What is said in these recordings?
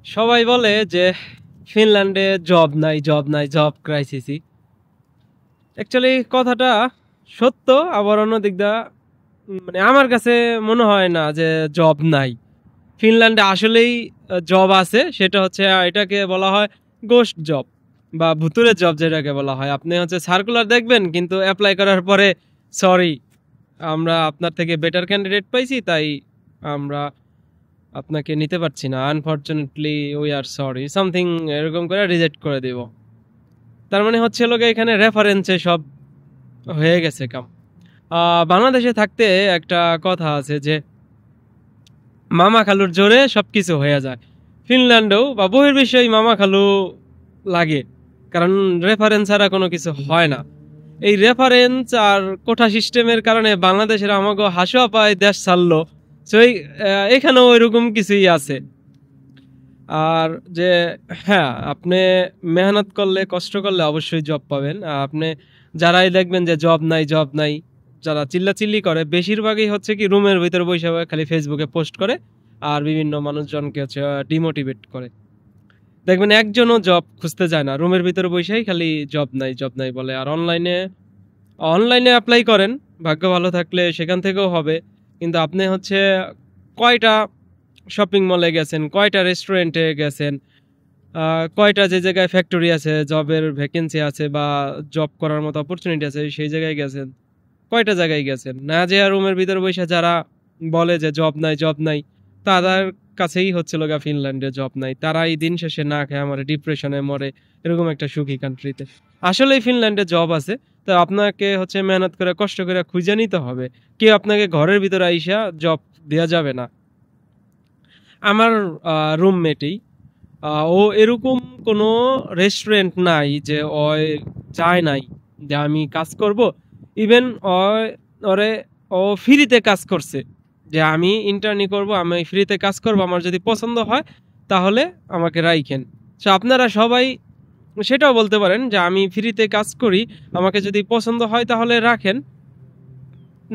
সবাই বলে যে ফিনল্যান্ডে জব নাই, জব নাই, জব ক্রাইসিসই। অ্যাকচুয়ালি কথাটা সত্য, আবার অন্য দিক দিয়ে মানে আমার কাছে মনে হয় না যে জব নাই। ফিনল্যান্ডে আসলেই জব আছে, সেটা হচ্ছে এটাকে বলা হয় গোস্ট জব বা ভুতুরে জব যেটাকে বলা হয়। আপনি হচ্ছে সার্কুলার দেখবেন, কিন্তু অ্যাপ্লাই করার পরে সরি, আমরা আপনার থেকে বেটার ক্যান্ডিডেট পাইছি, তাই আমরা আপনাকে নিতে পারছি না, unfortunately we are sorry something, এরকম করে রিজেক্ট করে দেব। তার মানে হচ্ছে লোকে এখানে রেফারেন্সে সব হয়ে গেছে কাম। বাংলাদেশে থাকতে একটা কথা আছে যে মামা খালুর জোরে সবকিছু হয়ে যায়। ফিনল্যান্ডেও বা বহির্বিশ্বেই মামা খালু লাগে, কারণ রেফারেন্স ছাড়া কোনো কিছু হয় না। এই রেফারেন্স আর কোঠা সিস্টেমের কারণে বাংলাদেশের আমাকে হাসুয়া পায় দেশ ছাড়লো। তো এখানেও এরকম কিছুই আছে। আর যে হ্যাঁ, আপনি মেহনত করলে, কষ্ট করলে অবশ্যই জব পাবেন। আপনি যারাই দেখবেন যে জব নাই, জব নাই, যারা চিল্লাচিল্লি করে, বেশিরভাগই হচ্ছে কি রুমের ভিতরে বসে খালি ফেসবুকে পোস্ট করে আর বিভিন্ন মানুষজনকে হচ্ছে ডিমোটিভেট করে। দেখবেন একজনও জব খুঁজতে যায় না, রুমের ভিতরে বসেই খালি জব নাই, জব নাই বলে। আর অনলাইনে অনলাইনে অ্যাপ্লাই করেন, ভাগ্য ভালো থাকলে সেখান থেকেও হবে। কিন্তু আপনি হচ্ছে কয়টা শপিং মলে গেছেন, কয়টা রেস্টুরেন্টে গেছেন, কয়টা যে জায়গায় ফ্যাক্টরি আছে, জবের ভ্যাকেন্সি আছে বা জব করার মতো অপরচুনিটি আছে, সেই জায়গায় গেছেন? কয়টা জায়গায় গেছেন? না যে রুমের ভিতরে বসে যারা বলে যে জব নাই, জব নাই, তাদের কাছেই হচ্ছে লগা ফিনল্যান্ডে জব নাই। তারাই দিন শেষে না খেয়ে মরে, ডিপ্রেশনে মরে, এরকম একটা সুখী কান্ট্রিতে। আসলেই ফিনল্যান্ডে জব আছে, তো আপনাকে হচ্ছে মেহনত করে, কষ্ট করে খুঁজে নিতে হবে। কেউ আপনাকে ঘরের ভিতরে আইসা জব দেওয়া যাবে না। আমার রুমমেটই, ও এরকম কোনো রেস্টুরেন্ট নাই যে ওই চায় নাই যে আমি কাজ করব। ইভেন ওরে ও ফ্রিতে কাজ করছে, যে আমি ইন্টার্নি করব, আমি ফ্রিতে কাজ করব, আমার যদি পছন্দ হয় তাহলে আমাকে রাইখেন। সো আপনারা সবাই সেটাও বলতে পারেন যে আমি ফ্রিতে কাজ করি, আমাকে যদি পছন্দ হয় তাহলে রাখেন,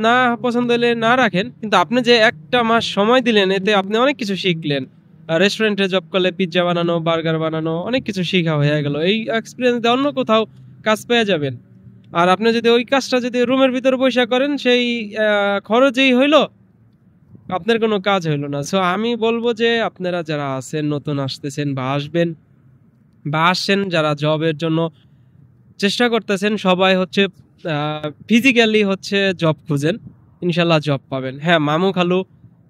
না পছন্দ হলে না রাখেন। কিন্তু আপনি যে একটা মাস সময় দিলেন, এতে আপনি অনেক কিছু শিখলেন। রেস্টুরেন্টে জব করলে পিৎজা বানানো, বার্গার বানানো, অনেক কিছু শিখা হয়ে গেল। এই এক্সপিরিয়েন্স দিয়ে অন্য কোথাও কাজ পেয়ে যাবেন। আর আপনি যদি ওই কাজটা যদি রুমের ভিতরে বসে করেন, সেই খরচেই হইলো, আপনার কোনো কাজ হইলো না। সো আমি বলবো যে আপনারা যারা আছেন, নতুন আসতেছেন বা আসবেন বা আসছেন, যারা জবের জন্য চেষ্টা করতেছেন, সবাই হচ্ছে ফিজিক্যালি হচ্ছে জব খুঁজেন, ইনশাল্লাহ জব পাবেন। হ্যাঁ, মামু খালু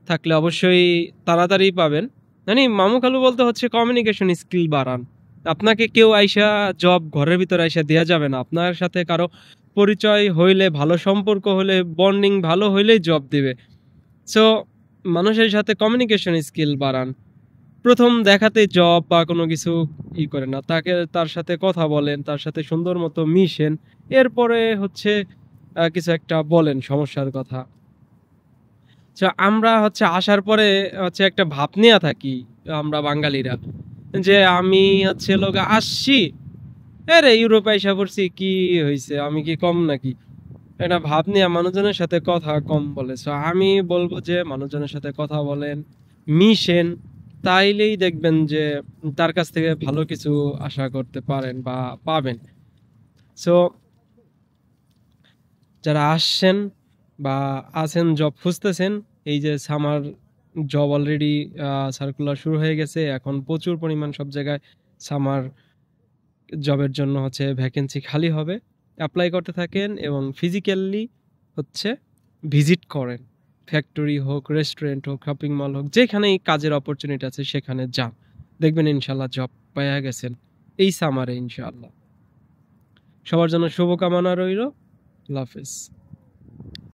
থাকলে অবশ্যই তাড়াতাড়ি পাবেন। মানে মামু খালু বলতে হচ্ছে কমিউনিকেশন স্কিল বাড়ান। আপনাকে কেউ আইসা জব ঘরের ভিতরে আইসা দেওয়া যাবে না। আপনার সাথে কারো পরিচয় হইলে, ভালো সম্পর্ক হলে, বন্ডিং ভালো হইলেই জব দিবে। সো মানুষের সাথে কমিউনিকেশন স্কিল বাড়ান। প্রথম দেখাতে জব বা কোনো কিছু করে না, তাকে তার সাথে কথা বলেন, তার সাথে সুন্দর মতো মিশেন, এরপরে হচ্ছে কিছু একটা বলেন সমস্যার কথা। আমরা হচ্ছে আসার পরে হচ্ছে একটা ভাব নিয়ে থাকি আমরা বাঙালিরা, যে আমি হচ্ছে লোক আসছি, আরে ইউরোপে আইসা পড়ছি, কি হয়েছে, আমি কি কম নাকি, এটা ভাব নিয়ে মানুষজনের সাথে কথা কম বলে। আমি বলবো যে মানুষজনের সাথে কথা বলেন, মিশেন, তাইলেই দেখবেন যে তার কাছ থেকে ভালো কিছু আশা করতে পারেন বা পাবেন। সো যারা আসছেন বা আছেন, জব খুঁজতেছেন, এই যে সামার জব অলরেডি সার্কুলার শুরু হয়ে গেছে, এখন প্রচুর পরিমাণ সব জায়গায় সামার জবের জন্য হচ্ছে ভ্যাকেন্সি খালি হবে। অ্যাপ্লাই করতে থাকেন এবং ফিজিক্যালি হচ্ছে ভিজিট করেন। ফ্যাক্টরি হোক, রেস্টুরেন্ট হোক, শপিং মল হোক, যেখানেই কাজের অপরচুনিটি আছে সেখানে যান। দেখবেন ইনশাল্লাহ জব পাইয়া গেছেন এই সামারে ইনশাআল্লাহ। সবার জন্য শুভকামনা রইল। আল্লাহ হাফেজ।